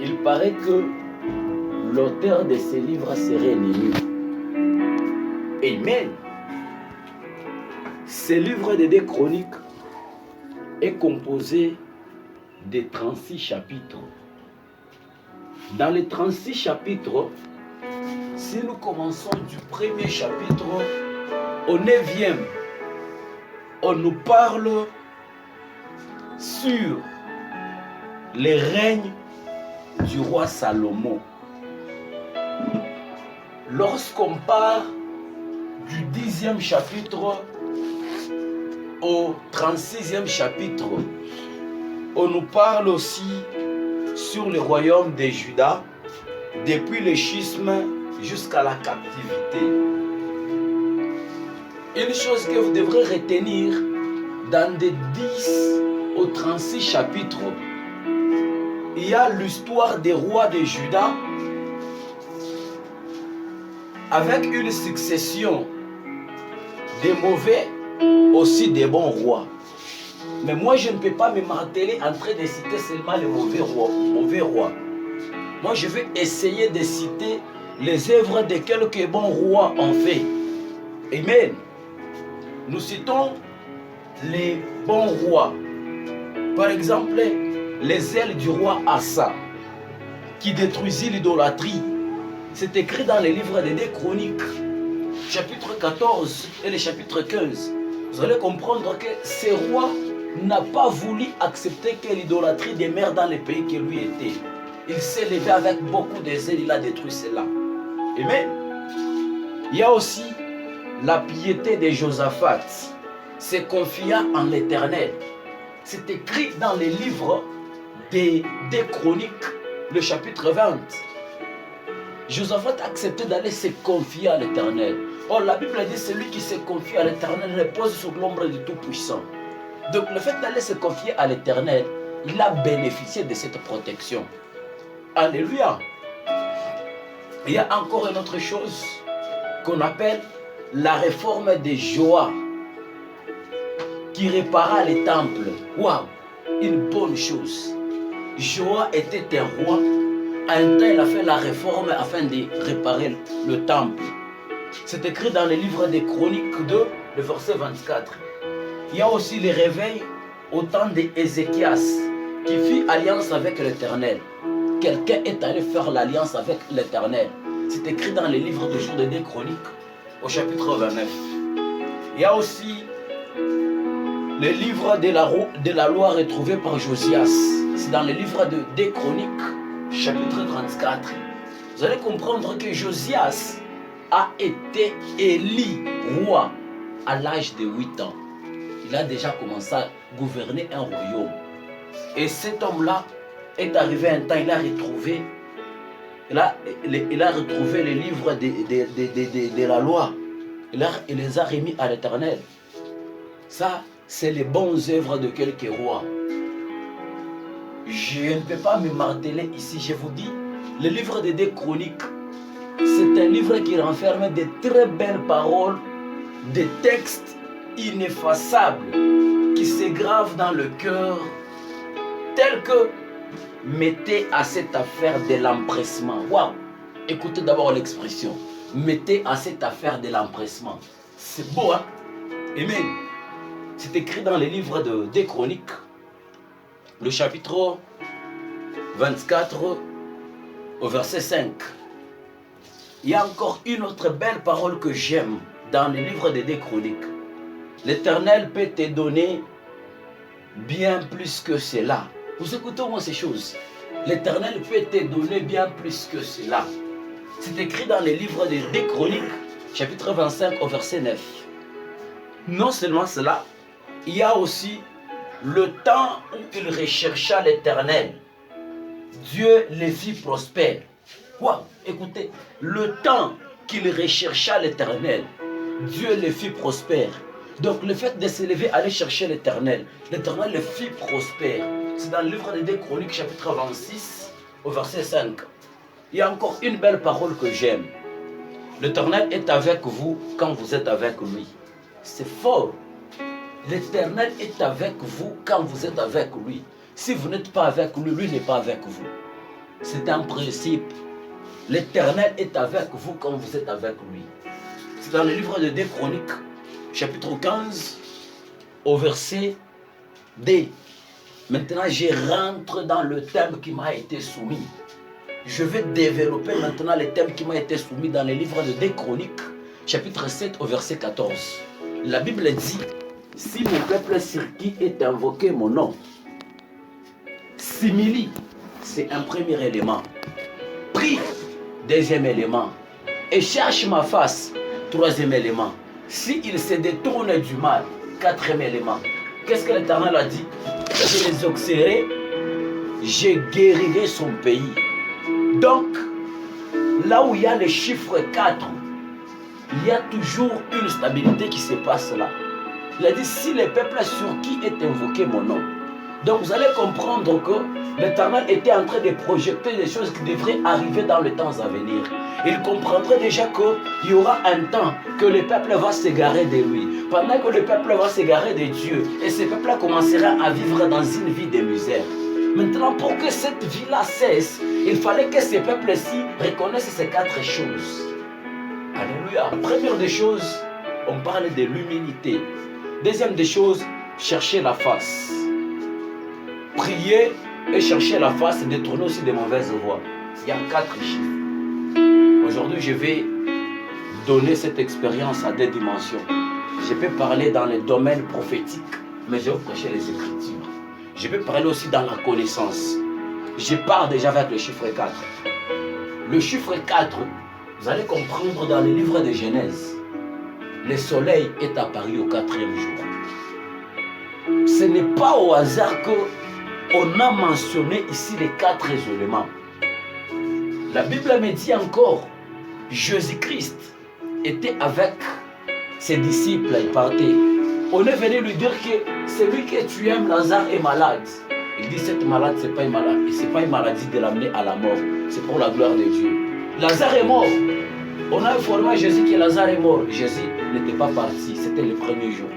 il paraît que l'auteur de ces livres serait Néhémie. Amen. Ce livre de 2 Chroniques est composé de 36 chapitres. Dans les 36 chapitres, si nous commençons du premier chapitre au 9e, on nous parle sur les règnes du roi Salomon. Lorsqu'on part du 10e chapitre au 36e chapitre, on nous parle aussi sur le royaume de Juda, depuis le schisme jusqu'à la captivité. Une chose que vous devrez retenir, dans des 10 au 36 chapitres, il y a l'histoire des rois de Juda avec une succession de mauvais, aussi des bons rois. Mais moi, je ne peux pas me marteler en train de citer seulement les mauvais rois. Moi, je vais essayer de citer les œuvres de quelques bons rois en fait. Amen. Nous citons les bons rois. Par exemple, les ailes du roi Asa, qui détruisit l'idolâtrie. C'est écrit dans les livres des 2 Chroniques, chapitre 14 et le chapitre 15. Vous allez comprendre que ce roi n'a pas voulu accepter que l'idolâtrie demeure dans le pays qui lui était. Il s'est levé avec beaucoup de zèle, il a détruit cela. Amen. Il y a aussi la piété de Josaphat, se confiant en l'Éternel. C'est écrit dans les livres des 2 Chroniques, le chapitre 20. Josaphat a accepté d'aller se confier à l'Éternel. Or, la Bible dit celui qui se confie à l'Éternel repose sur l'ombre du Tout-Puissant. Donc, le fait d'aller se confier à l'Éternel, il a bénéficié de cette protection. Alléluia. Il y a encore une autre chose qu'on appelle la réforme de Joas, qui répara les temples. Waouh, une bonne chose. Joas était un roi. À un temps, il a fait la réforme afin de réparer le temple. C'est écrit dans le livre des Chroniques 2, le verset 24. Il y a aussi le réveil au temps d'Ézéchias, qui fit alliance avec l'Éternel. Quelqu'un est allé faire l'alliance avec l'Éternel. C'est écrit dans les livres de jour des 2 Chroniques, au chapitre 29. Il y a aussi le livre de la loi retrouvé par Josias. C'est dans le livre de 2 Chroniques, chapitre 34. Vous allez comprendre que Josias a été élu roi à l'âge de 8 ans. Il a déjà commencé à gouverner un royaume. Et cet homme-là est arrivé un temps, il a retrouvé les livres de la loi. Il les a remis à l'Éternel. Ça, c'est les bonnes œuvres de quelques rois. Je ne peux pas me marteler ici, je vous dis, le livre des 2 Chroniques, c'est un livre qui renferme de très belles paroles, des textes ineffaçables qui se gravent dans le cœur, tels que mettez à cette affaire de l'empressement. Waouh! Écoutez d'abord l'expression. Mettez à cette affaire de l'empressement. C'est beau, hein? Amen. C'est écrit dans les livres de 2 Chroniques, le chapitre 24 au verset 5. Il y a encore une autre belle parole que j'aime dans les livres des 2 Chroniques. L'Éternel peut te donner bien plus que cela. Vous écoutez-moi ces choses. L'Éternel peut te donner bien plus que cela. C'est écrit dans les livres des 2 Chroniques, chapitre 25 au verset 9. Non seulement cela, il y a aussi le temps où il rechercha l'Éternel. Dieu les fit prospères. Waouh, écoutez, le temps qu'il rechercha l'Éternel, Dieu les fit prospères. Donc le fait de se lever, aller chercher l'Éternel le fit prospère. C'est dans le livre des 2 Chroniques, chapitre 26, au verset 5. Il y a encore une belle parole que j'aime. L'Éternel est avec vous quand vous êtes avec lui. C'est fort. L'Éternel est avec vous quand vous êtes avec lui. Si vous n'êtes pas avec lui, lui n'est pas avec vous. C'est un principe. L'Éternel est avec vous quand vous êtes avec lui. C'est dans le livre de 2 Chroniques, chapitre 15, au verset D. Maintenant, je rentre dans le thème qui m'a été soumis. Je vais développer maintenant le thème qui m'a été soumis dans le livre de 2 Chroniques, chapitre 7, au verset 14. La Bible dit, si mon peuple sur qui est invoqué mon nom, s'humilie, c'est un premier élément. Prie, deuxième élément. Et cherche ma face, troisième élément. S'il se détourne du mal, quatrième élément. Qu'est-ce que l'Éternel a dit? Je les exaucerai, je guérirai son pays. Donc, là où il y a le chiffre 4, il y a toujours une stabilité qui se passe là. Il a dit, si le peuple sur qui est invoqué mon nom. Donc vous allez comprendre que l'Éternel était en train de projeter des choses qui devraient arriver dans les temps à venir. Il comprendrait déjà qu'il y aura un temps que le peuple va s'égarer de lui. Pendant que le peuple va s'égarer de Dieu, et ce peuple commencera à vivre dans une vie de misère. Maintenant, pour que cette vie-là cesse, il fallait que ce peuple-ci reconnaisse ces 4 choses. Alléluia. Première des choses, on parle de l'humilité. Deuxième des choses, chercher la face. Prier et chercher la face et détourner aussi des mauvaises voies. Il y a 4 chiffres. Aujourd'hui, je vais donner cette expérience à 2 dimensions. Je peux parler dans les domaines prophétiques, mais je vais prêcher les Écritures. Je peux parler aussi dans la connaissance. Je pars déjà avec le chiffre 4. Le chiffre 4, vous allez comprendre dans le livre de Genèse. Le soleil est apparu au 4e jour. Ce n'est pas au hasard qu'on a mentionné ici les 4 éléments. La Bible me dit encore, Jésus-Christ était avec ses disciples, il partait. On est venu lui dire que celui que tu aimes, Lazare, est malade. Il dit, cette malade, ce n'est pas une maladie. Ce n'est pas une maladie de l'amener à la mort. C'est pour la gloire de Dieu. Lazare est mort. On a informé à Jésus que Lazare est mort. Jésus n'était pas parti. C'était le premier jour.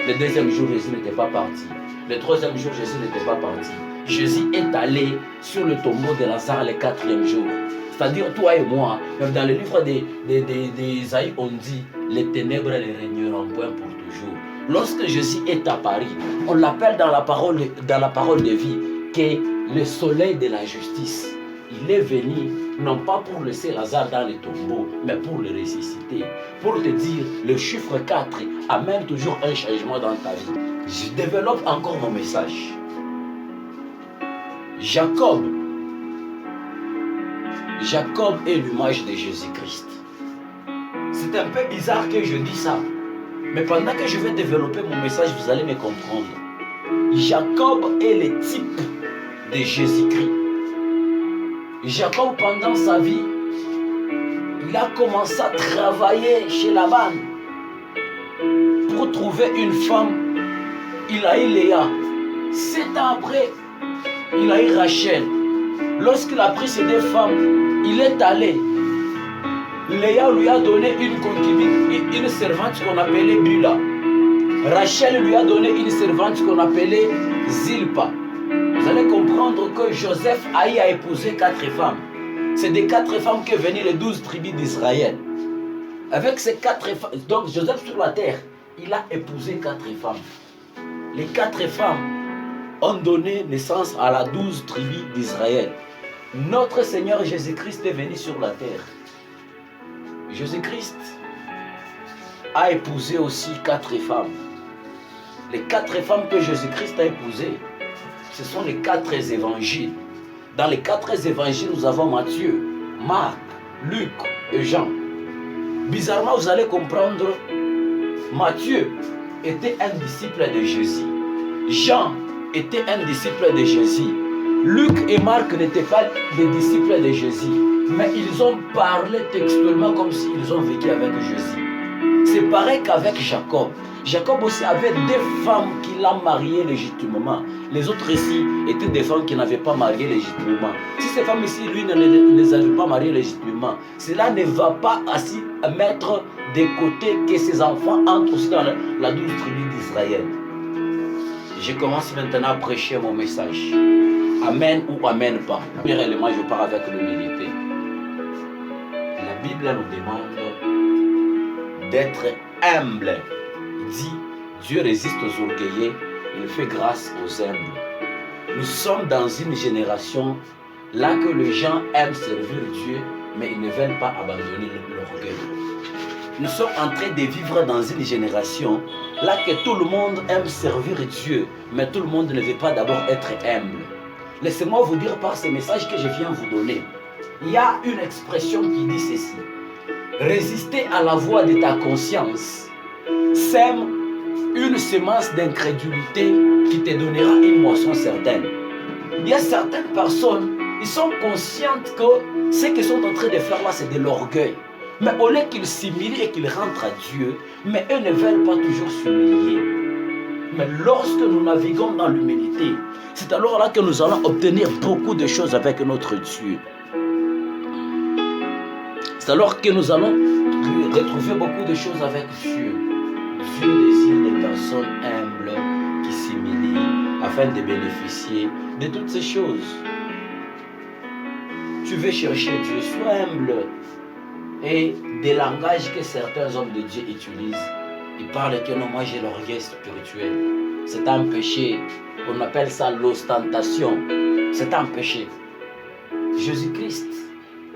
Le deuxième jour, Jésus n'était pas parti. Le troisième jour, Jésus n'était pas parti. Jésus est allé sur le tombeau de Lazare le 4e jour. C'est-à-dire toi et moi, même dans le livre d'Ésaïe, on dit les ténèbres ne régneront point pour toujours. Lorsque Jésus est apparu, on l'appelle dans la parole de vie que le soleil de la justice, il est venu non pas pour laisser Lazare dans le tombeau, mais pour le ressusciter. Pour te dire, le chiffre 4 amène toujours un changement dans ta vie. Je développe encore mon message. Jacob est l'image de Jésus-Christ. C'est un peu bizarre que je dis ça. Mais pendant que je vais développer mon message, vous allez me comprendre. Jacob est le type de Jésus-Christ. Jacob, pendant sa vie, il a commencé à travailler chez Laban pour trouver une femme. Il a eu Léa. 7 ans après, il a eu Rachel. Lorsqu'il a pris ces 2 femmes, il est allé. Léa lui a donné une concubine, une servante qu'on appelait Bula. Rachel lui a donné une servante qu'on appelait Zilpa. Vous allez comprendre que Joseph a eu à épouser 4 femmes. C'est des 4 femmes que venaient les 12 tribus d'Israël. Avec ces 4 femmes, donc Joseph sur la terre, il a épousé 4 femmes. Les 4 femmes ont donné naissance à la 12 tribus d'Israël. Notre Seigneur Jésus-Christ est venu sur la terre. Jésus-Christ a épousé aussi 4 femmes. Les 4 femmes que Jésus-Christ a épousées, ce sont les 4 évangiles. Dans les 4 évangiles, nous avons Matthieu, Marc, Luc et Jean. Bizarrement, vous allez comprendre, Matthieu était un disciple de Jésus. Jean était un disciple de Jésus. Luc et Marc n'étaient pas des disciples de Jésus, mais ils ont parlé textuellement comme s'ils ont vécu avec Jésus. C'est pareil qu'avec Jacob. Jacob aussi avait 2 femmes qu'il a mariées légitimement. Les autres ici étaient des femmes qui n'avaient pas marié légitimement. Si ces femmes ici, lui, ne les avait pas mariées légitimement, cela ne va pas ainsi mettre de côté que ses enfants entrent aussi dans la 12 tribus d'Israël. Je commence maintenant à prêcher mon message. Amen ou amen pas. Premier élément, je pars avec l'humilité. La Bible nous demande d'être humble. Il dit, Dieu résiste aux orgueilleux, il fait grâce aux humbles. Nous sommes dans une génération là que les gens aiment servir Dieu, mais ils ne veulent pas abandonner l'orgueil. Nous sommes en train de vivre dans une génération là que tout le monde aime servir Dieu, mais tout le monde ne veut pas d'abord être humble. Laissez-moi vous dire par ce message que je viens vous donner. Il y a une expression qui dit ceci. Résister à la voix de ta conscience sème une semence d'incrédulité qui te donnera une moisson certaine. Il y a certaines personnes, ils sont conscientes que ce qu'ils sont en train de faire là, c'est de l'orgueil. Mais au lieu qu'ils s'humilient et qu'ils rentrent à Dieu, mais eux ne veulent pas toujours s'humilier. Mais lorsque nous naviguons dans l'humilité, c'est alors là que nous allons obtenir beaucoup de choses avec notre Dieu. C'est alors que nous allons retrouver beaucoup de choses avec Dieu. Dieu désire des personnes humbles qui s'humilient afin de bénéficier de toutes ces choses. Tu veux chercher Dieu, sois humble. Et des langages que certains hommes de Dieu utilisent, ils parlent que non, moi j'ai l'orgueil spirituel. C'est un péché. On appelle ça l'ostentation. C'est un péché. Jésus-Christ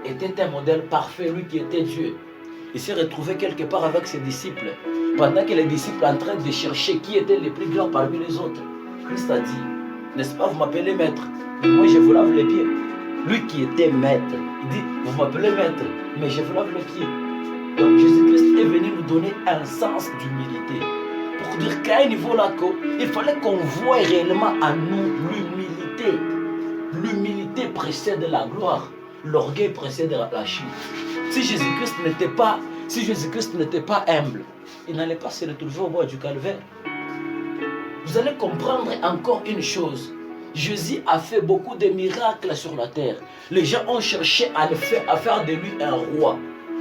était un modèle parfait, lui qui était Dieu. Il s'est retrouvé quelque part avec ses disciples. Pendant que les disciples sont en train de chercher qui était le plus grand parmi les autres, Christ a dit, n'est-ce pas, vous m'appelez maître, mais moi je vous lave les pieds. Lui qui était maître, il dit, vous m'appelez maître, mais je vous lave les pieds. Donc Jésus-Christ est venu nous donner un sens d'humilité. Pour dire qu'à un niveau là, il fallait qu'on voie réellement en nous l'humilité. L'humilité précède la gloire. L'orgueil précède la chute. Si Jésus-Christ n'était pas humble, il n'allait pas se retrouver au bois du calvaire. Vous allez comprendre encore une chose. Jésus a fait beaucoup de miracles sur la terre. Les gens ont cherché à faire de lui un roi.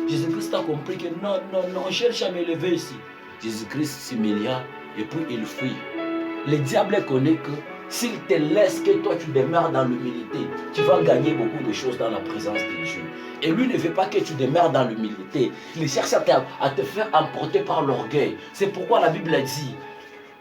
Jésus-Christ a compris que non, on cherche à m'élever ici. Jésus-Christ s'humilia et puis il fuit. Le diable connaît que s'il te laisse que toi tu demeures dans l'humilité, tu vas gagner beaucoup de choses dans la présence de Dieu. Et lui ne veut pas que tu demeures dans l'humilité. Il cherche à te faire emporter par l'orgueil. C'est pourquoi la Bible a dit,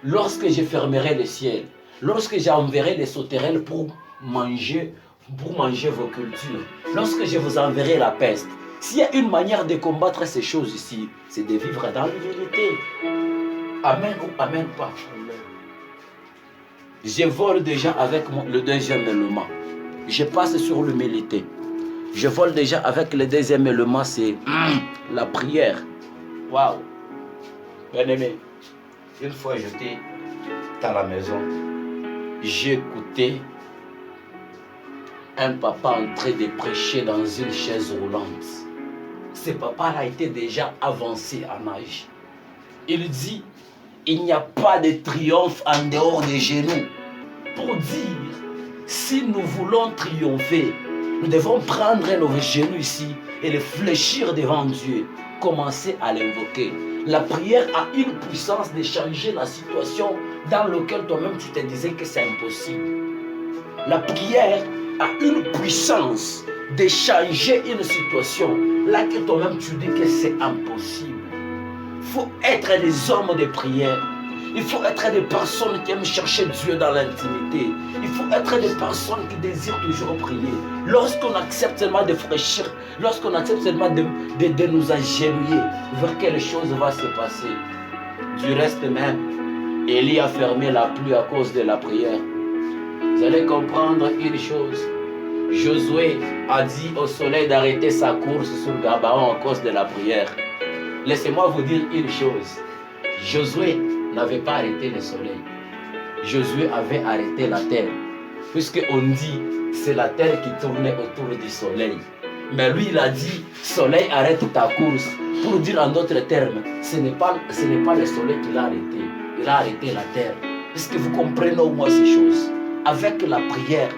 lorsque je fermerai le ciel, lorsque j'enverrai les sauterelles pour manger vos cultures, lorsque je vous enverrai la peste, s'il y a une manière de combattre ces choses ici, c'est de vivre dans l'humilité. Amen ou amen pas. Je vole déjà avec le deuxième élément. Je passe sur l'humilité. Je vole déjà avec le deuxième élément, c'est la prière. Waouh! Bien aimé, une fois j'étais à la maison, j'ai écouté un papa en train de prêcher dans une chaise roulante. Ce papa-là était déjà avancé en âge. Il dit, il n'y a pas de triomphe en dehors des genoux. Pour dire, si nous voulons triompher, nous devons prendre nos genoux ici et les fléchir devant Dieu. Commencer à l'invoquer. La prière a une puissance de changer la situation dans laquelle toi-même tu te disais que c'est impossible. La prière a une puissance de changer une situation là que toi-même tu dis que c'est impossible. Il faut être des hommes de prière. Il faut être des personnes qui aiment chercher Dieu dans l'intimité. Il faut être des personnes qui désirent toujours prier. Lorsqu'on accepte seulement de fraîchir, lorsqu'on accepte seulement de nous agenouiller, vers quelle chose va se passer. Du reste même, Élie a fermé la pluie à cause de la prière. Vous allez comprendre une chose. Josué a dit au soleil d'arrêter sa course sur Gabaon à cause de la prière. Laissez-moi vous dire une chose. Josué n'avait pas arrêté le soleil. Josué avait arrêté la terre. Puisqu'on dit, c'est la terre qui tournait autour du soleil. Mais lui, il a dit, soleil, arrête ta course. Pour dire en d'autres termes, ce n'est pas le soleil qui l'a arrêté. Il a arrêté la terre. Est-ce que vous comprenez au moins ces choses? Avec la prière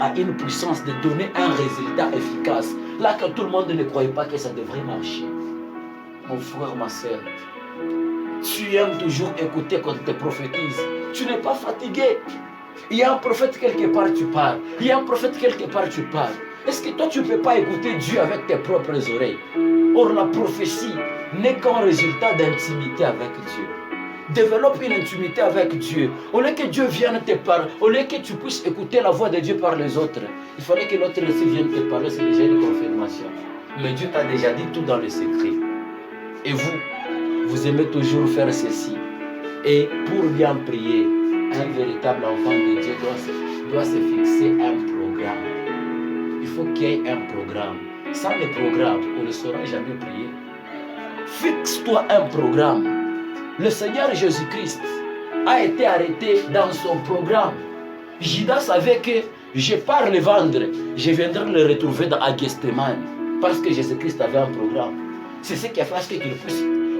a une puissance de donner un résultat efficace. Là que tout le monde ne croyait pas que ça devrait marcher. Mon frère, ma soeur, tu aimes toujours écouter quand tu te prophétises. Tu n'es pas fatigué. Il y a un prophète quelque part, tu parles. Il y a un prophète quelque part, tu parles. Est-ce que toi, tu ne peux pas écouter Dieu avec tes propres oreilles? Or, la prophétie n'est qu'un résultat d'intimité avec Dieu. Développe une intimité avec Dieu. Au lieu que Dieu vienne te parler, au lieu que tu puisses écouter la voix de Dieu par les autres, il fallait que l'autre aussi vienne te parler, c'est déjà une confirmation. Mais Dieu t'a déjà dit tout dans le secret. Et vous aimez toujours faire ceci. Et pour bien prier, un véritable enfant de Dieu doit se fixer un programme. Il faut qu'il y ait un programme. Sans le programme, on ne saura jamais prier. Fixe-toi un programme. Le Seigneur Jésus-Christ a été arrêté dans son programme. Judas savait que je pars le vendre, je viendrai le retrouver à Gethsemane. Parce que Jésus-Christ avait un programme. C'est ce qui a fait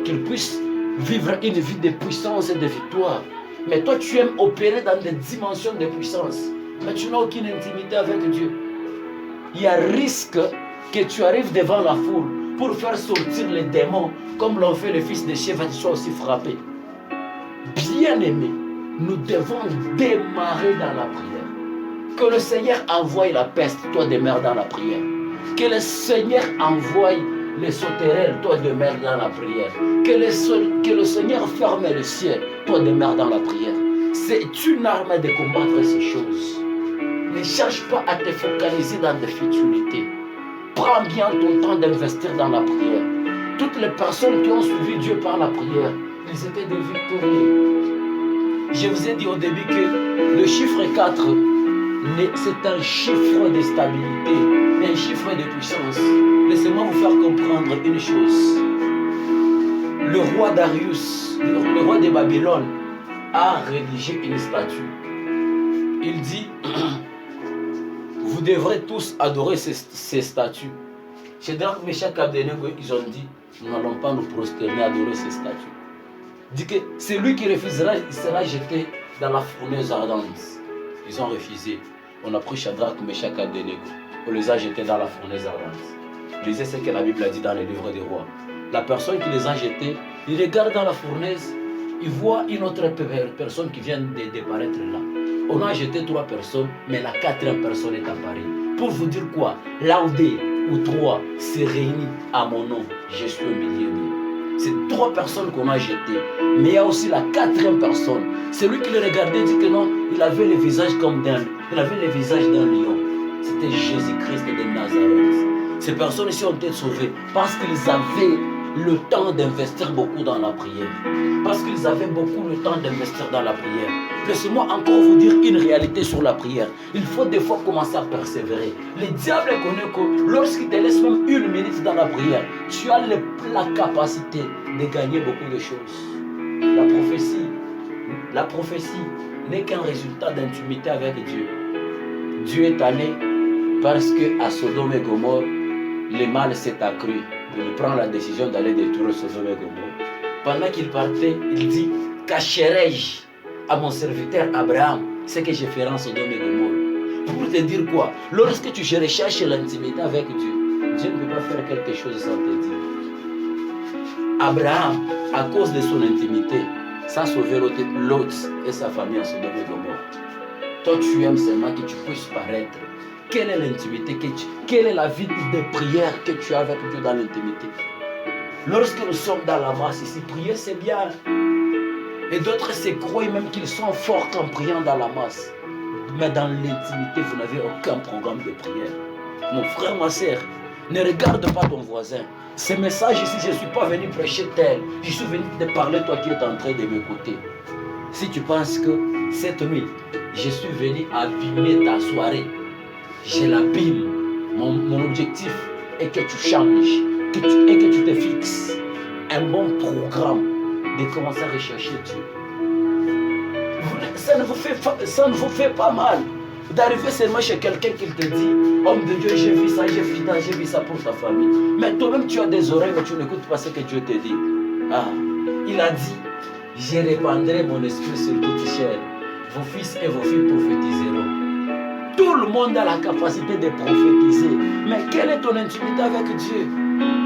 qu'il puisse vivre une vie de puissance et de victoire. Mais toi, tu aimes opérer dans des dimensions de puissance. Mais tu n'as aucune intimité avec Dieu. Il y a risque que tu arrives devant la foule pour faire sortir les démons, comme l'ont fait les fils de Sheva, qui soient aussi frappés. Bien-aimés, nous devons démarrer dans la prière. Que le Seigneur envoie la peste, toi demeure dans la prière. Que le Seigneur envoie les sauterelles, toi demeure dans la prière. Que le Seigneur ferme le ciel, toi demeure dans la prière. C'est une arme de combattre ces choses. Ne cherche pas à te focaliser dans des futilités. Prends bien ton temps d'investir dans la prière. Toutes les personnes qui ont suivi Dieu par la prière, ils étaient des victorieux. Je vous ai dit au début que le chiffre 4, c'est un chiffre de stabilité, un chiffre de puissance. Laissez-moi vous faire comprendre une chose. Le roi Darius, le roi de Babylone, a rédigé une statue. Il dit, vous devrez tous adorer ces statues. Shadrach, Meshach, Abednego, ils ont dit, nous n'allons pas nous prosterner, adorer ces statues. Il dit que celui qui refusera, il sera jeté dans la fournaise ardente. Ils ont refusé. On a pris Shadrach, Meshach, Abednego. On les a jetés dans la fournaise ardente. Lisez ce que la Bible a dit dans les livres des rois. La personne qui les a jetés, il regarde dans la fournaise, il voit une autre personne qui vient de disparaître là. On a jeté 3 personnes, mais la 4e personne est apparue. Pour vous dire quoi? Là où 2 ou 3 se réunissent à mon nom, je suis au milieu d'eux. C'est 3 personnes qu'on a jetées. Mais il y a aussi la 4e personne. Celui qui le regardait dit que non, il avait le visage comme d'un lion. C'était Jésus-Christ de Nazareth. Ces personnes-ci ont été sauvées parce qu'ils avaient le temps d'investir beaucoup dans la prière. Parce qu'ils avaient beaucoup le temps d'investir dans la prière. Laissez-moi encore vous dire une réalité sur la prière. Il faut des fois commencer à persévérer. Le diable connaît que lorsqu'il te laisse même 1 minute dans la prière, tu as la capacité de gagner beaucoup de choses. La prophétie n'est qu'un résultat d'intimité avec Dieu. Dieu est allé parce qu'à Sodome et Gomorrhe, le mal s'est accru. Il prend la décision d'aller détruire Sodome et Gomorrhe. Pendant qu'il partait, il dit, cacherai-je à mon serviteur Abraham ce que j'ai fait en Sodome et Gomorrhe. Pour te dire quoi? Lorsque tu recherches l'intimité avec Dieu, Dieu ne peut pas faire quelque chose sans te dire. Abraham, à cause de son intimité, ça a sauvé Lot et sa famille en Sodome et Gomorrhe. Toi, tu aimes seulement que tu puisses paraître. Quelle est l'intimité quelle est la vie de prière que tu as avec Dieu dans l'intimité? Lorsque nous sommes dans la masse ici, prier c'est bien. Et d'autres se croient même qu'ils sont forts en priant dans la masse. Mais dans l'intimité, vous n'avez aucun programme de prière. Mon frère, ma soeur, ne regarde pas ton voisin. Ce message ici, je ne suis pas venu prêcher tel. Je suis venu te parler, toi qui es en train de m'écouter. Si tu penses que cette nuit, je suis venu abîmer ta soirée, je l'abîme. Mon objectif est que tu changes et que tu te fixes un bon programme de commencer à rechercher Dieu. Ça ne vous fait pas mal d'arriver seulement chez quelqu'un qui te dit, homme de Dieu, j'ai vu ça, j'ai vu ça pour ta famille. Mais toi-même, tu as des oreilles, mais tu n'écoutes pas ce que Dieu te dit. Ah, il a dit, je répandrai mon esprit sur toute chair. Vos fils et vos filles prophétiseront. Tout le monde a la capacité de prophétiser. Mais quelle est ton intimité avec Dieu?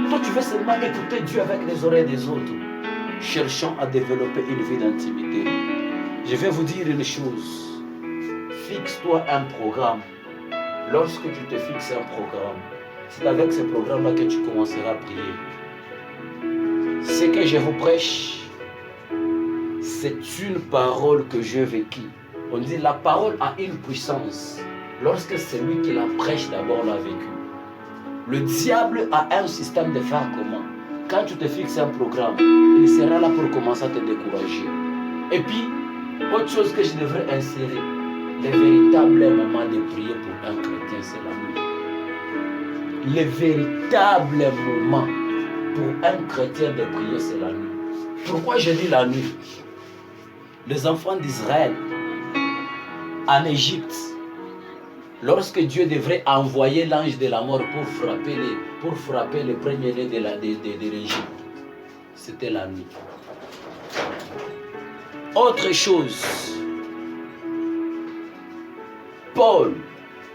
Toi, tu veux seulement écouter Dieu avec les oreilles des autres. Cherchons à développer une vie d'intimité. Je vais vous dire une chose. fixe-toi un programme. Lorsque tu te fixes un programme, c'est avec ce programme-là que tu commenceras à prier. Ce que je vous prêche, c'est une parole que j'ai vécue. On dit la parole a une puissance lorsque celui qui la prêche d'abord l'a vécu. Le diable a un système de faire comment? Quand tu te fixes un programme, il sera là pour commencer à te décourager. Et puis, autre chose que je devrais insérer, le véritable moment de prier pour un chrétien, c'est la nuit. Le véritable moment pour un chrétien de prier, c'est la nuit. Pourquoi je dis la nuit? Les enfants d'Israël, en Égypte, lorsque Dieu devrait envoyer l'ange de la mort pour frapper les premiers-nés de l'Égypte, c'était la nuit. Autre chose, Paul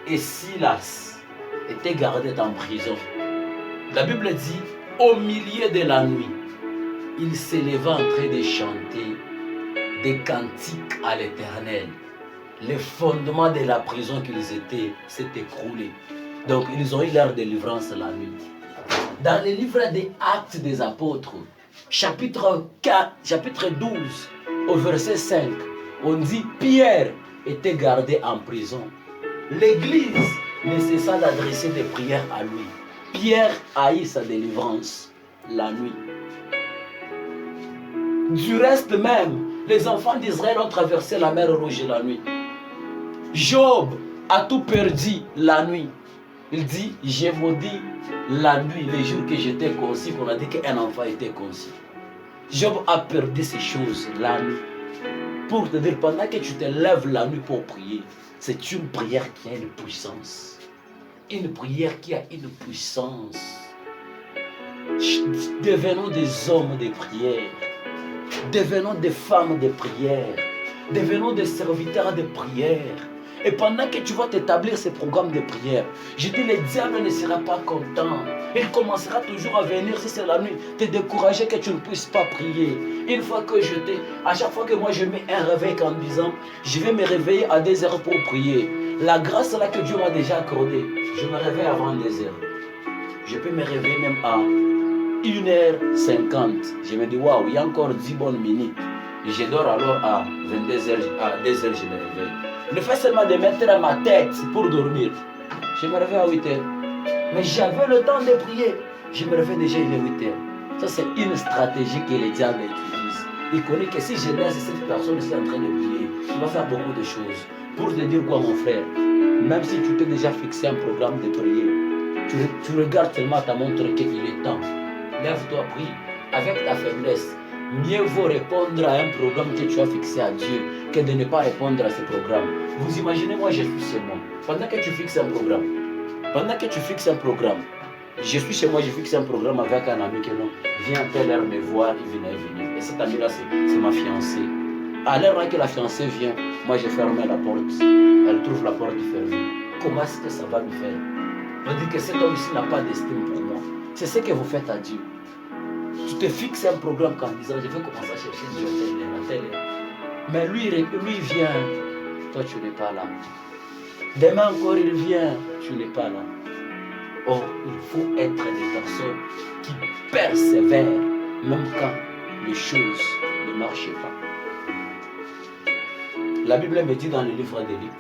et Silas étaient gardés en prison. La Bible dit, au milieu de la nuit, ils s'élevaient en train de chanter des cantiques à l'Éternel. Les fondements de la prison qu'ils étaient s'est écroulé. Donc ils ont eu leur délivrance la nuit. Dans le livre des Actes des Apôtres, chapitre 12, au verset 5, on dit Pierre était gardé en prison. L'église ne cessa d'adresser des prières à lui. Pierre a eu sa délivrance la nuit. Du reste même, les enfants d'Israël ont traversé la mer Rouge la nuit. Job a tout perdu la nuit. Il dit, j'ai maudit la nuit, les jours que j'étais conçu, qu'on a dit qu'un enfant était conçu. Job a perdu ces choses la nuit. Pour te dire, pendant que tu te lèves la nuit pour prier, c'est une prière qui a une puissance. Une prière qui a une puissance. Devenons des hommes de prière. Devenons des femmes de prière. Devenons des serviteurs de prière. Et pendant que tu vas t'établir ce programme de prière, je dis, le diable ne sera pas content. Il commencera toujours à venir, si c'est la nuit, te décourager que tu ne puisses pas prier. Une fois que à chaque fois que moi je mets un réveil en disant, je vais me réveiller à 2 heures pour prier. La grâce là que Dieu m'a déjà accordée, je me réveille avant 2 heures. Je peux me réveiller même à 1h50. Je me dis, waouh, il y a encore 10 bonnes minutes. Et je dors alors à 22h, à 2h je me réveille. Le fait seulement de mettre ma tête pour dormir, je me réveille à 8h. Mais j'avais le temps de prier. Je me réveille déjà, il est 8h. Ça, c'est une stratégie que le diable utilise. Il connaît que si je laisse cette personne ici en train de prier, il va faire beaucoup de choses. Pour te dire quoi, mon frère, même si tu t'es déjà fixé un programme de prier, tu regardes tellement ta montre qu'il est temps. Lève-toi, prie avec ta faiblesse. Mieux vaut répondre à un programme que tu as fixé à Dieu que de ne pas répondre à ce programme. Vous imaginez, moi je suis chez moi. Pendant que tu fixes un programme, je suis chez moi, je fixe un programme avec un ami qui non, viens telle heure me voir, il vient. Et cet ami-là, c'est ma fiancée. À l'heure que la fiancée vient, moi j'ai fermé la porte. Elle trouve la porte fermée. Comment est-ce que ça va lui faire? On dit que cet homme-ci n'a pas d'estime pour moi. C'est ce que vous faites à Dieu. Tu te fixes un programme en disant, je vais commencer à chercher Dieu à telle heure. Mais lui vient, toi tu n'es pas là. Demain encore il vient, tu n'es pas là. Or, il faut être des personnes qui persévèrent, même quand les choses ne marchent pas. La Bible me dit dans le livre de Luc,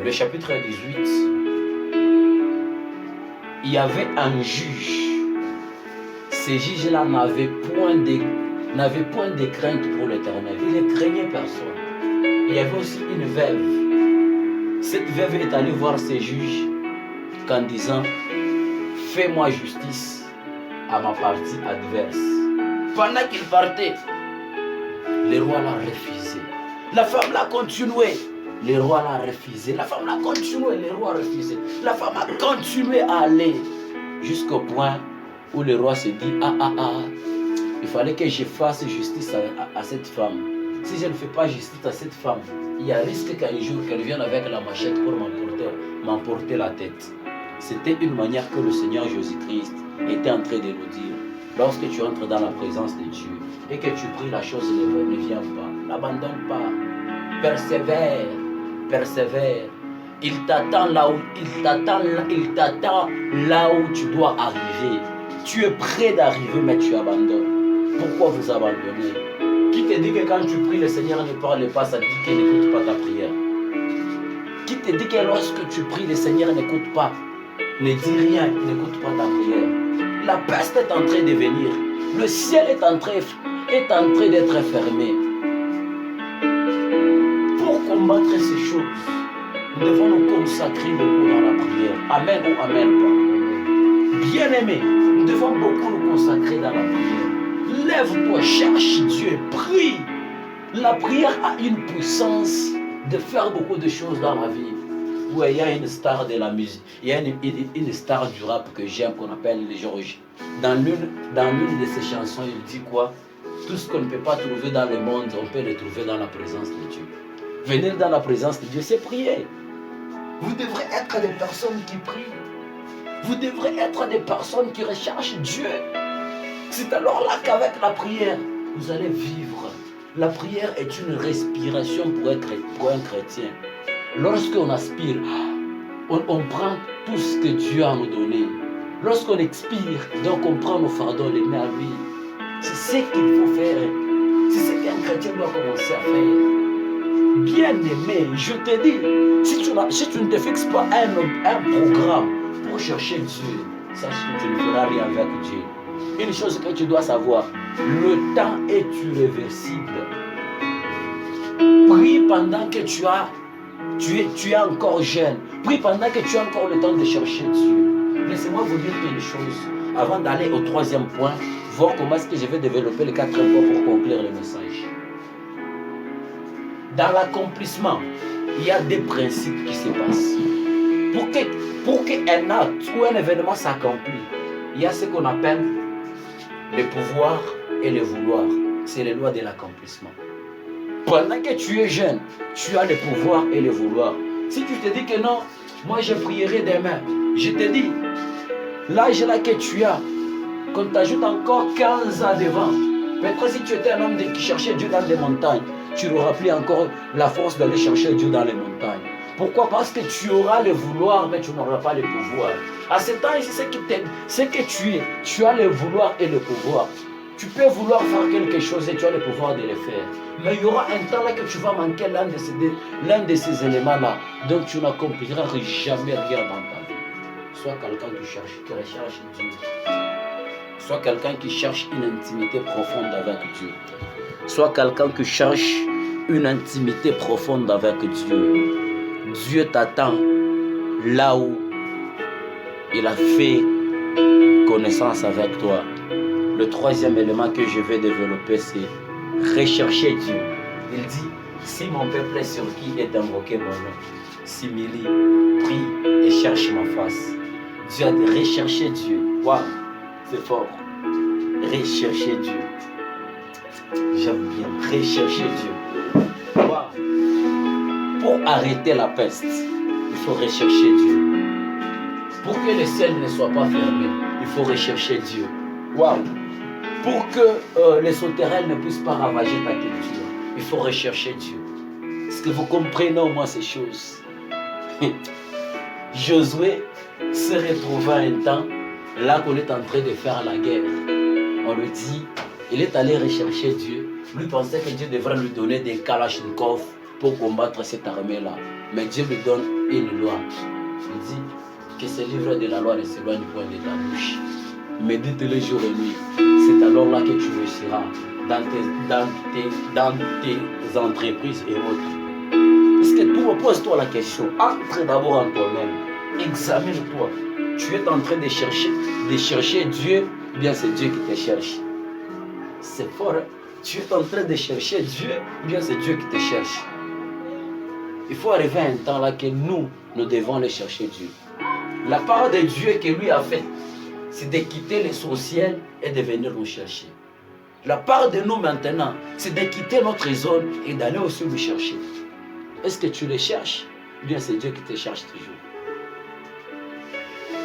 le chapitre 18, il y avait un juge. Ce juge-là n'avait point de crainte pour l'Éternel. Il ne craignait personne. Il y avait aussi une veuve. Cette veuve est allée voir ses juges en disant, fais-moi justice à ma partie adverse. Pendant qu'il partait, le roi l'a refusé. La femme l'a continué. Le roi l'a refusé. La femme l'a continué. Le roi l'a refusé. La femme a continué à aller jusqu'au point où le roi se dit, il fallait que je fasse justice à cette femme. Si je ne fais pas justice à cette femme, il y a risque qu'un jour qu'elle vienne avec la machette pour m'emporter la tête. C'était une manière que le Seigneur Jésus-Christ était en train de nous dire. Lorsque tu entres dans la présence de Dieu et que tu pries, la chose ne vient pas. N'abandonne pas. Persévère, persévère. Il t'attend là où tu dois arriver. Tu es prêt d'arriver, mais tu abandonnes. Pourquoi vous abandonnez? Qui te dit que quand tu pries, le Seigneur ne parle pas, ça dit qu'il n'écoute pas ta prière? Qui te dit que lorsque tu pries, le Seigneur n'écoute pas? Ne dis rien, n'écoute pas ta prière. La peste est en train de venir. Le ciel est en train d'être fermé. Pour combattre ces choses, nous devons nous consacrer beaucoup dans la prière. Amen ou amen pas. Bien-aimés, nous devons beaucoup nous consacrer dans la prière. Lève-toi, cherche Dieu, prie. La prière a une puissance de faire beaucoup de choses dans la vie. Ouais, il y a une star de la musique, il y a une star du rap que j'aime qu'on appelle Georges. Dans l'une de ses chansons, il dit quoi? Tout ce qu'on ne peut pas trouver dans le monde, on peut le trouver dans la présence de Dieu. Venir dans la présence de Dieu, c'est prier. Vous devrez être des personnes qui prient. Vous devrez être des personnes qui recherchent Dieu. C'est alors là qu'avec la prière, vous allez vivre. La prière est une respiration pour un chrétien. Lorsqu'on aspire, on prend tout ce que Dieu a nous donné. Lorsqu'on expire, donc on prend nos fardeaux, les met à lui. C'est ce qu'il faut faire. C'est ce qu'un chrétien doit commencer à faire. Bien-aimé, je te dis, si tu ne te fixes pas un programme pour chercher Dieu, sache que tu ne feras rien avec Dieu. Une chose que tu dois savoir, le temps est irréversible. Prie pendant que tu es encore jeune. Prie pendant que tu as encore le temps de chercher Dieu. Laissez-moi vous dire quelque chose avant d'aller au troisième point, voir comment est-ce que je vais développer le quatrième point pour conclure le message. Dans l'accomplissement, il y a des principes qui se passent. Pour qu'un acte ou un événement s'accomplisse, il y a ce qu'on appelle le pouvoir et le vouloir. C'est les lois de l'accomplissement. Pendant que tu es jeune, tu as le pouvoir et le vouloir. Si tu te dis que non, moi je prierai demain, je te dis, l'âge là que tu as, qu'on t'ajoute encore 15 ans devant. Peut-être si tu étais un homme qui cherchait Dieu dans les montagnes, tu n'auras plus encore la force d'aller chercher Dieu dans les montagnes. Pourquoi? Parce que tu auras le vouloir, mais tu n'auras pas le pouvoir. À ce temps-ci, c'est que tu as le vouloir et le pouvoir. Tu peux vouloir faire quelque chose et tu as le pouvoir de le faire. Mais il y aura un temps là que tu vas manquer l'un de ces éléments-là. Donc tu n'accompliras jamais rien dans ta vie. Sois quelqu'un qui recherche Dieu. Sois quelqu'un qui cherche une intimité profonde avec Dieu. Sois quelqu'un qui cherche une intimité profonde avec Dieu. Dieu t'attend là où il a fait connaissance avec toi. Le troisième élément que je vais développer, c'est rechercher Dieu. Il dit, si mon peuple est sur qui est invoqué mon nom, s'humilie, prie et cherche ma face. Dieu a dit rechercher Dieu. Waouh, c'est fort. Rechercher Dieu. J'aime bien rechercher Dieu. Waouh. Pour arrêter la peste, il faut rechercher Dieu. Pour que le ciel ne soit pas fermé, il faut rechercher Dieu. Waouh. Pour que les sauterelles ne puissent pas ravager ta culture, il faut rechercher Dieu. Est-ce que vous comprenez au moins ces choses? Josué se retrouva un temps là qu'on est en train de faire la guerre. On le dit, il est allé rechercher Dieu. Lui pensait que Dieu devrait lui donner des kalachnikovs pour combattre cette armée-là. Mais Dieu lui donne une loi. Il dit que ce livre de la loi ne s'éloigne point de ta bouche. Médite les jours et nuits. C'est alors là que tu réussiras dans tes entreprises et autres. Est-ce que tu poses-toi la question? Entre d'abord en toi-même. Examine-toi. Tu es en train de chercher Dieu, ou bien c'est Dieu qui te cherche? C'est fort, hein? Tu es en train de chercher Dieu, ou bien c'est Dieu qui te cherche? Il faut arriver à un temps là que nous devons aller chercher Dieu. La part de Dieu que lui a fait, c'est de quitter l'essentiel et de venir nous chercher. La part de nous maintenant, c'est de quitter notre zone et d'aller aussi nous chercher. Est-ce que tu le cherches? Ou bien c'est Dieu qui te cherche toujours?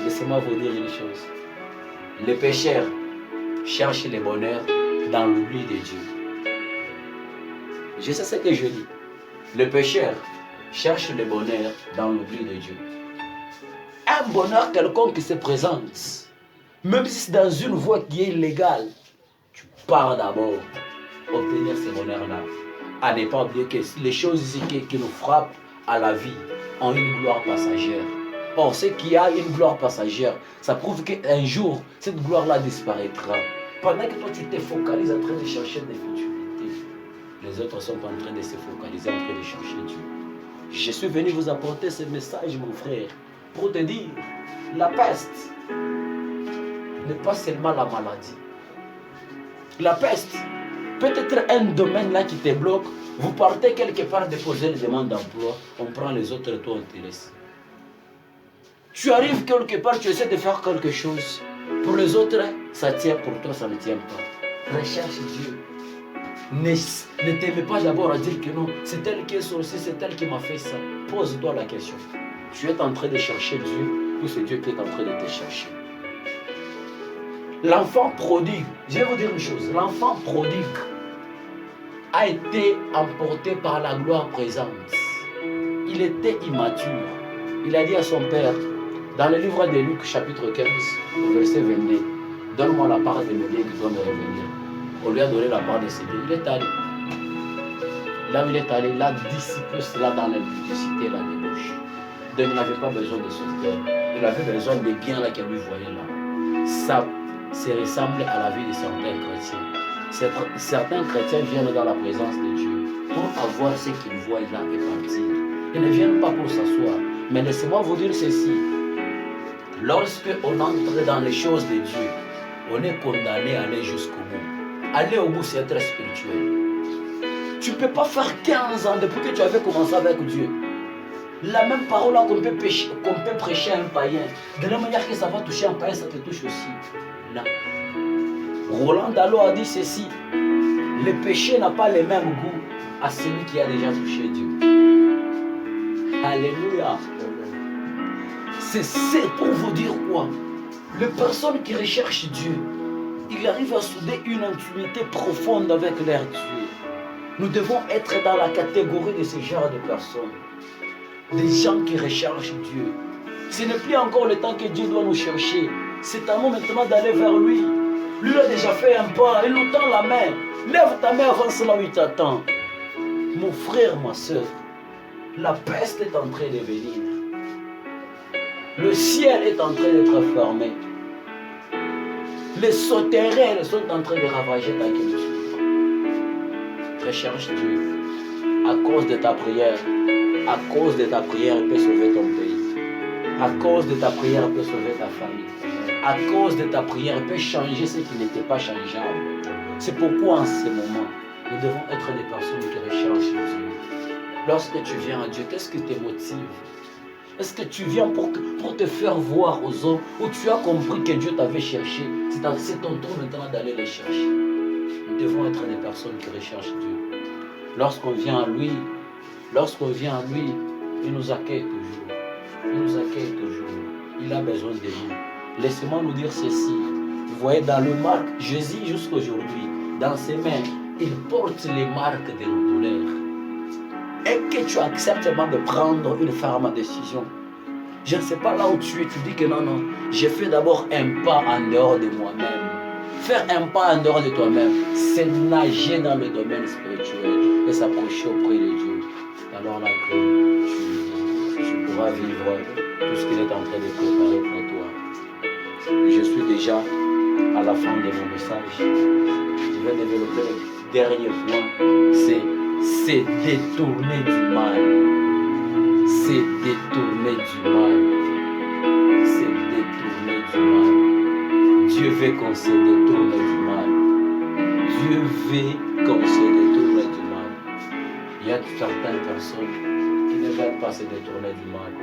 Laissez-moi vous dire une chose. Les pécheurs cherchent le bonheur dans l'oubli de Dieu. Je sais ce que je dis. Le pécheur cherche le bonheur dans l'oubli de Dieu. Un bonheur quelconque qui se présente, même si c'est dans une voie qui est illégale, tu pars d'abord obtenir ce bonheur-là. À ne pas oublier que les choses ici qui nous frappent à la vie ont une gloire passagère. Or, ce qui a une gloire passagère, ça prouve qu'un jour, cette gloire-là disparaîtra. Pendant que toi, tu te focalises en train de chercher des futurités, les autres sont en train de se focaliser en train de chercher Dieu. Je suis venu vous apporter ce message, mon frère, pour te dire, la peste n'est pas seulement la maladie. La peste peut être un domaine là qui te bloque. Vous partez quelque part déposer les demandes d'emploi, on prend les autres et toi on te laisse. Tu arrives quelque part, tu essaies de faire quelque chose. Pour les autres, ça tient, pour toi ça ne tient pas. Recherche Dieu. Ne t'aimez pas d'abord à dire que non, c'est elle qui est sorcière, c'est elle qui m'a fait ça. Pose-toi la question. Tu es en train de chercher Dieu ou c'est Dieu qui est en train de te chercher? L'enfant prodigue, je vais vous dire une chose, l'enfant prodigue a été emporté par la gloire présente. Il était immature. Il a dit à son père, dans le livre de Luc, chapitre 15, verset 22, donne-moi la part de mes biens qui doit me revenir. On lui a donné la part de ses biens. Il est allé. Là où il est allé, il a dissipé cela dans l'impudicité et la débauche. Donc il n'avait pas besoin de sauveteur. Il avait besoin des biens là qu'il lui voyait là. Ça ressemble à la vie de certains chrétiens. Certains chrétiens viennent dans la présence de Dieu pour avoir ce qu'ils voient là et partir. Ils ne viennent pas pour s'asseoir. Mais laissez-moi vous dire ceci. Lorsque on entre dans les choses de Dieu, on est condamné à aller jusqu'au bout. Aller au bout, c'est être spirituel. Tu ne peux pas faire 15 ans depuis que tu avais commencé avec Dieu. La même parole qu'on peut prêcher à un païen, de la manière que ça va toucher un païen, ça te touche aussi. Là. Roland Dallot a dit ceci, le péché n'a pas le même goût à celui qui a déjà touché Dieu. Alléluia. C'est pour vous dire quoi? Les personnes qui recherchent Dieu, ils arrivent à souder une intimité profonde avec leur Dieu. Nous devons être dans la catégorie de ce genre de personnes. Des gens qui recherchent Dieu. Ce n'est plus encore le temps que Dieu doit nous chercher. C'est à nous maintenant d'aller vers lui. Lui a déjà fait un pas, il nous tend la main. Lève ta main, avance là où il t'attend. Mon frère, ma soeur, la peste est en train de venir. Le ciel est en train d'être fermé. Les sauterelles sont en train de ravager ta culture. Recherche Dieu. À cause de ta prière, il peut sauver ton pays. À cause de ta prière, il peut sauver ta famille. À cause de ta prière, il peut changer ce qui n'était pas changeable. C'est pourquoi en ce moment, nous devons être des personnes qui recherchent Dieu. Lorsque tu viens à Dieu, qu'est-ce qui te motive? Est-ce que tu viens pour te faire voir aux hommes ou tu as compris que Dieu t'avait cherché? C'est ton tour maintenant d'aller les chercher. Nous devons être des personnes qui recherchent Dieu. Lorsqu'on vient à lui, il nous accueille toujours. Il nous accueille toujours. Il a besoin de nous. Laissez-moi nous dire ceci. Vous voyez dans le marque, Jésus jusqu'aujourd'hui, dans ses mains, il porte les marques de nos douleurs. Et que tu acceptes de prendre une ferme décision. Je ne sais pas là où tu es, tu dis que non, j'ai fait d'abord un pas en dehors de moi-même. Faire un pas en dehors de toi-même, c'est nager dans le domaine spirituel et s'approcher auprès de Dieu. Alors là que tu pourras vivre tout ce qu'il est en train de préparer pour toi. Je suis déjà à la fin de mon message. Je vais développer le dernier point, c'est détourner du mal. C'est détourner du mal. C'est détourner du mal. Dieu veut qu'on se détourne du mal. Dieu veut qu'on se détourne du mal. Il y a certaines personnes qui ne veulent pas se détourner du mal.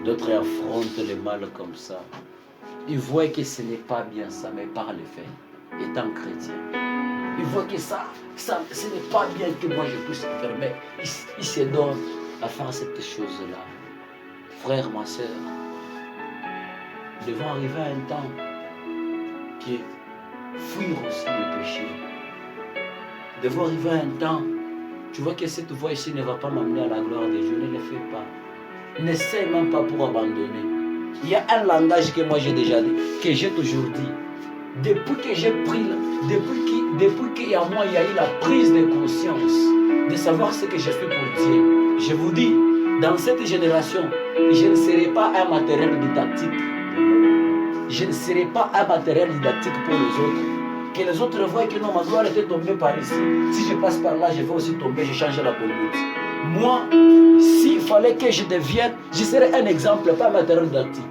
D'autres affrontent le mal comme ça. Ils voient que ce n'est pas bien ça, mais par le fait, étant chrétien. Ils voient que ça ce n'est pas bien que moi je puisse le faire, mais ils se donnent à faire cette chose-là. Frère, ma soeur, nous devons arriver à un temps qui est fuir aussi le péché. Nous devons arriver à un temps tu vois que cette voie ici ne va pas m'amener à la gloire de Dieu, ne le fais pas. N'essaie même pas pour abandonner. Il y a un langage que moi j'ai déjà dit, que j'ai toujours dit. Depuis que j'ai pris, depuis qu'il y a moi, il y a eu la prise de conscience de savoir ce que je fais pour Dieu. Je vous dis, dans cette génération, je ne serai pas un matériel didactique. Je ne serai pas un matériel didactique pour les autres. Que les autres voient que non, ma gloire était tombée par ici. Si je passe par là, je vais aussi tomber, je change la conduite. Moi, s'il fallait que je devienne, je serais un exemple, pas un matériel didactique.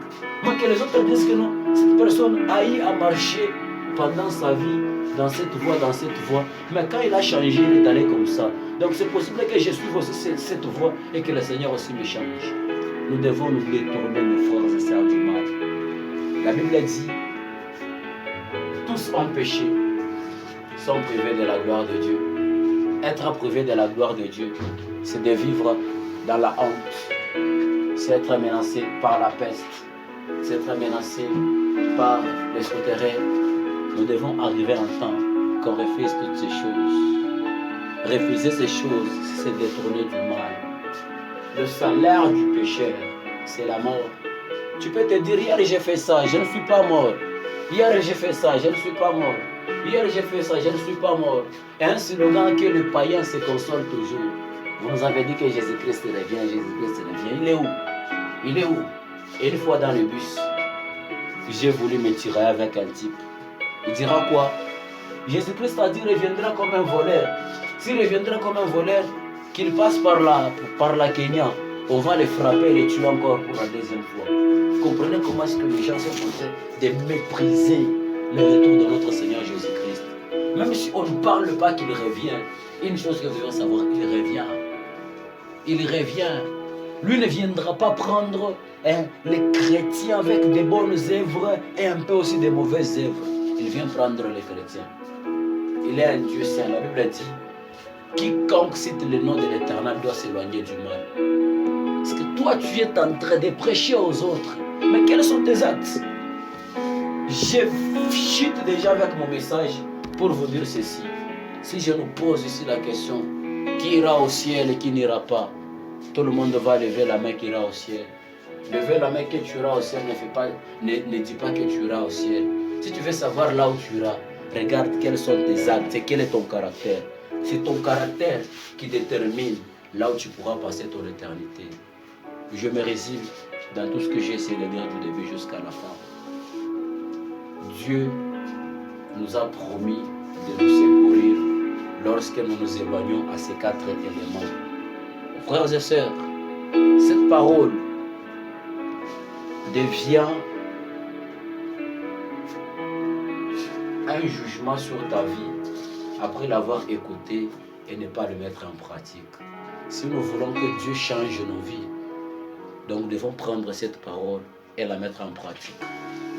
Moi, que les autres disent que non, cette personne a eu à marcher pendant sa vie dans cette voie, mais quand il a changé, il est allé comme ça. Donc c'est possible que je suive aussi cette voie et que le Seigneur aussi me change. Nous devons nous détourner, mes frères et sœurs, du mal. La Bible dit, tous ont péché, sont privés de la gloire de Dieu. Être privé de la gloire de Dieu, c'est de vivre dans la honte, c'est être menacé par la peste, c'est être menacé par les souterrains. Nous devons arriver en temps qu'on refuse toutes ces choses. Refuser ces choses, c'est détourner du mal. Le salaire du pécheur, c'est la mort. Tu peux te dire, hier j'ai fait ça, je ne suis pas mort. Hier j'ai fait ça, je ne suis pas mort. Hier j'ai fait ça, je ne suis pas mort. Et un slogan que le païen se console toujours. Vous nous avez dit que Jésus-Christ revient, Jésus-Christ revient. Il est où? Il est où? Et une fois dans le bus, j'ai voulu me tirer avec un type. Il dira quoi? Jésus-Christ a dit reviendra comme un voleur. S'il reviendra comme un voleur, qu'il passe par la Kenya, on va le frapper et le tuer encore pour la deuxième fois. Vous comprenez comment est-ce que les gens sont en train de mépriser le retour de notre Seigneur Jésus-Christ. Même si on ne parle pas qu'il revient, une chose que vous devez savoir, il revient. Il revient. Lui ne viendra pas prendre les chrétiens avec des bonnes œuvres et un peu aussi des mauvaises œuvres. Il vient prendre les chrétiens. Il est un Dieu saint. La Bible dit, quiconque cite le nom de l'Éternel doit s'éloigner du mal. Parce que toi, tu es en train de prêcher aux autres. Mais quels sont tes actes? Je chute déjà avec mon message pour vous dire ceci. Si je nous pose ici la question, qui ira au ciel et qui n'ira pas? Tout le monde va lever la main qui ira au ciel. Lever la main que tu iras au ciel ne dit pas que tu iras au ciel. Si tu veux savoir là où tu iras, regarde quels sont tes actes et quel est ton caractère. C'est ton caractère qui détermine là où tu pourras passer ton éternité. Je me résigne dans tout ce que j'ai essayé de dire du début jusqu'à la fin. Dieu nous a promis de nous secourir lorsque nous nous éloignons à ces 4 éléments. Frères et sœurs, cette parole devient un jugement sur ta vie après l'avoir écouté et ne pas le mettre en pratique. Si nous voulons que Dieu change nos vies, donc nous devons prendre cette parole et la mettre en pratique.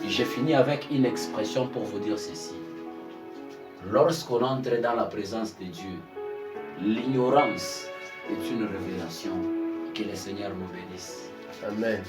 J'ai fini avec une expression pour vous dire ceci. Lorsqu'on entre dans la présence de Dieu, l'ignorance est une révélation. Que le Seigneur nous bénisse. Amen.